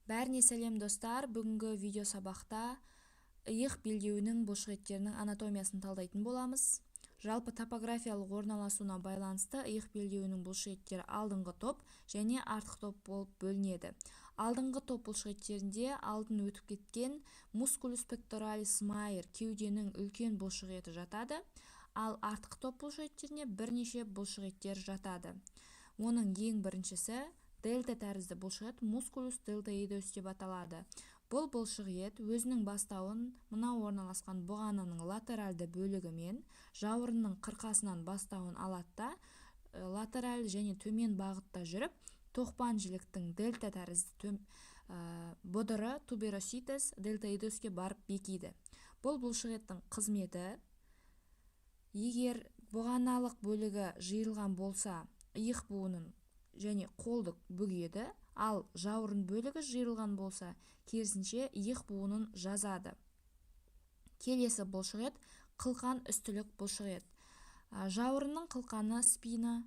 Бәріне сәлем достар, бүгінгі видео сабақта иық белдеуінің бұлшықеттерінің анатомиясын талдайтын боламыз. Жалпы топографиялық орналасуына байланысты иық белдеуінің бұлшықеттері алдыңғы топ және артқы топ болып бөлінеді. Алдыңғы топ бұлшықеттерінде алдын өтіп кеткен мускулус пекторалис майор кеуденің үлкен бұлшықеті жатады, ал артқы топ бұлшықеттеріне бірнеше бұлшықеттер жатады. Оның ең біріншісі дельта тәрізді бұлшықет мускулус дельтоидус деп аталады. Бұл бұлшықет өзінің бастауын мына орналасқан бұғананың латеральды бөлігімен жауырынның қырқасынан бастауын алады да, латераль және төмен бағытта жүріп, тоқпан жіліктің дельта тәрізді бұдыры тубероситес дельтоидуске барып бекиді. Бұл бұлшықеттің қызметі, егер бұғаналық бөлігі жиырылған болса, иық буынын және қолды бүгеді, ал жауырын бөлігі жиырылған болса, керісінше иық буынын жазады. Келесі бұлшықет қылқан үстілік бұлшықет. Жауырынның қылқаны спина,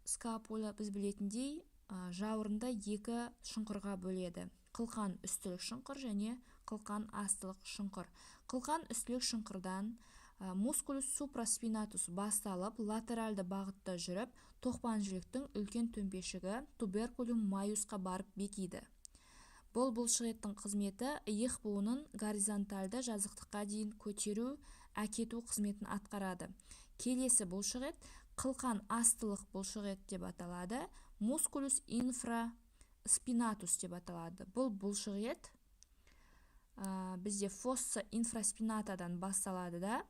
скапула біз білетіндей жауырынды екі шұңқырға бөледі. Қылқан үстілік шұңқыр және қылқан астылық шұңқыр. Қылқан үстілік шұңқырдан мускулус супраспинатус басталып, латеральды бағытта жүріп, тоқпан жіліктің үлкен төмпешігі туберкулум майусқа барып бекиді. Бұл бұлшықеттің қызметі иық буынын горизонтальды жазықтыққа дейін көтеру, әкету қызметін атқарады. Келесі бұлшықет қылқан астылық бұлшықет деп аталады, мускулус инфраспинатус деп аталады. Бұл бұлшықет бізде фосса инфраспинатадан басталады да,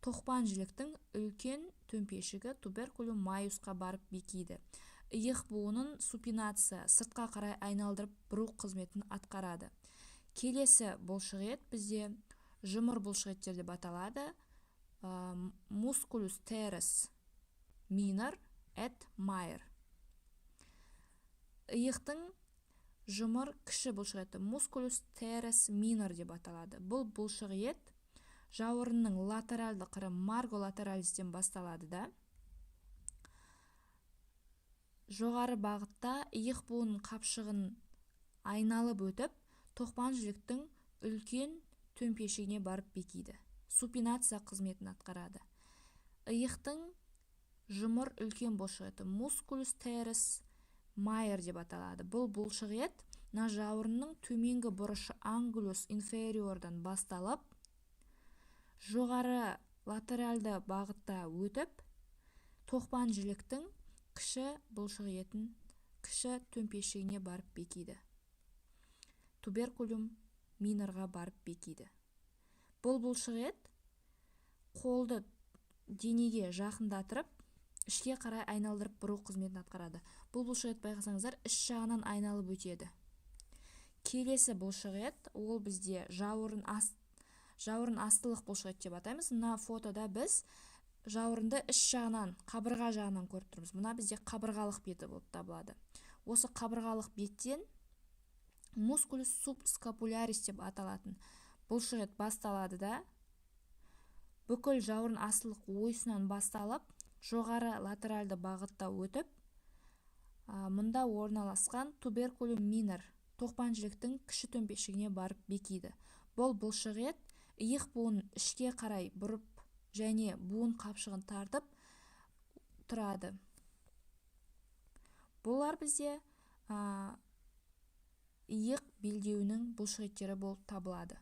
тоқпан жіліктің үлкен төмпешігі туберкулум майусқа барып бекиді. Иық буынын супинация сыртқа қарай айналдырып бұру қызметін атқарады. Келесі бұлшықет бізде жұмыр бұлшықеттер деп аталады, мускулус терес минор эт майор. Иықтың жұмыр кіші бұлшықеті мускулус терес минор деп аталады. Бұл бұлшықет жауырынның латеральды қыры марголатералистен басталады да, жоғары бағытта иық буынын қапшығын айналып өтіп, тоқпан жіліктің үлкен төмпешігіне барып бекиді. Супинация қызметін атқарады. Иықтың жұмыр үлкен бұлшықеті мускулус терес майор деп аталады. Бұл бұлшықет жауырынның төменгі бұрышы ангулус инфериордан басталып, жоғары латеральды бағытта өтіп, тоқпан жіліктің кіші бұлшықетін кіші төмпешігіне барып бекиді. Туберкулум минорға барып бекиді. Бұл бұлшықет қолды денеге жақындатырып, ішке қарай айналдырып бұру қызметін атқарады. Бұл бұлшықет байқасаңыздар, іш жағынан айналып өтеді. Келесі бұлшықет, ол бізде жауырын астылық бұлшықет деп атаймыз. Мына фотода біз жауырынды іш жағынан, қабырға жағынан көріп тұрмыз. Мына бізде қабырғалық беті болып табылады. Осы қабырғалық беттен мускулус субскапулярис деп аталатын бұлшықет басталады да, бүкіл жауырын астылық ойысынан басталып, жоғары латеральды бағытта өтіп, мұнда орналасқан туберкулум минор тоқпан жіліктің кіші төмпешігіне барып бекиді. Бұл бұлшықет иық буынын ішке қарай бұрып және буын қапшығын тартып тұрады. Бұлар бізде иық белдеуінің бұлшықеттері болып табылады.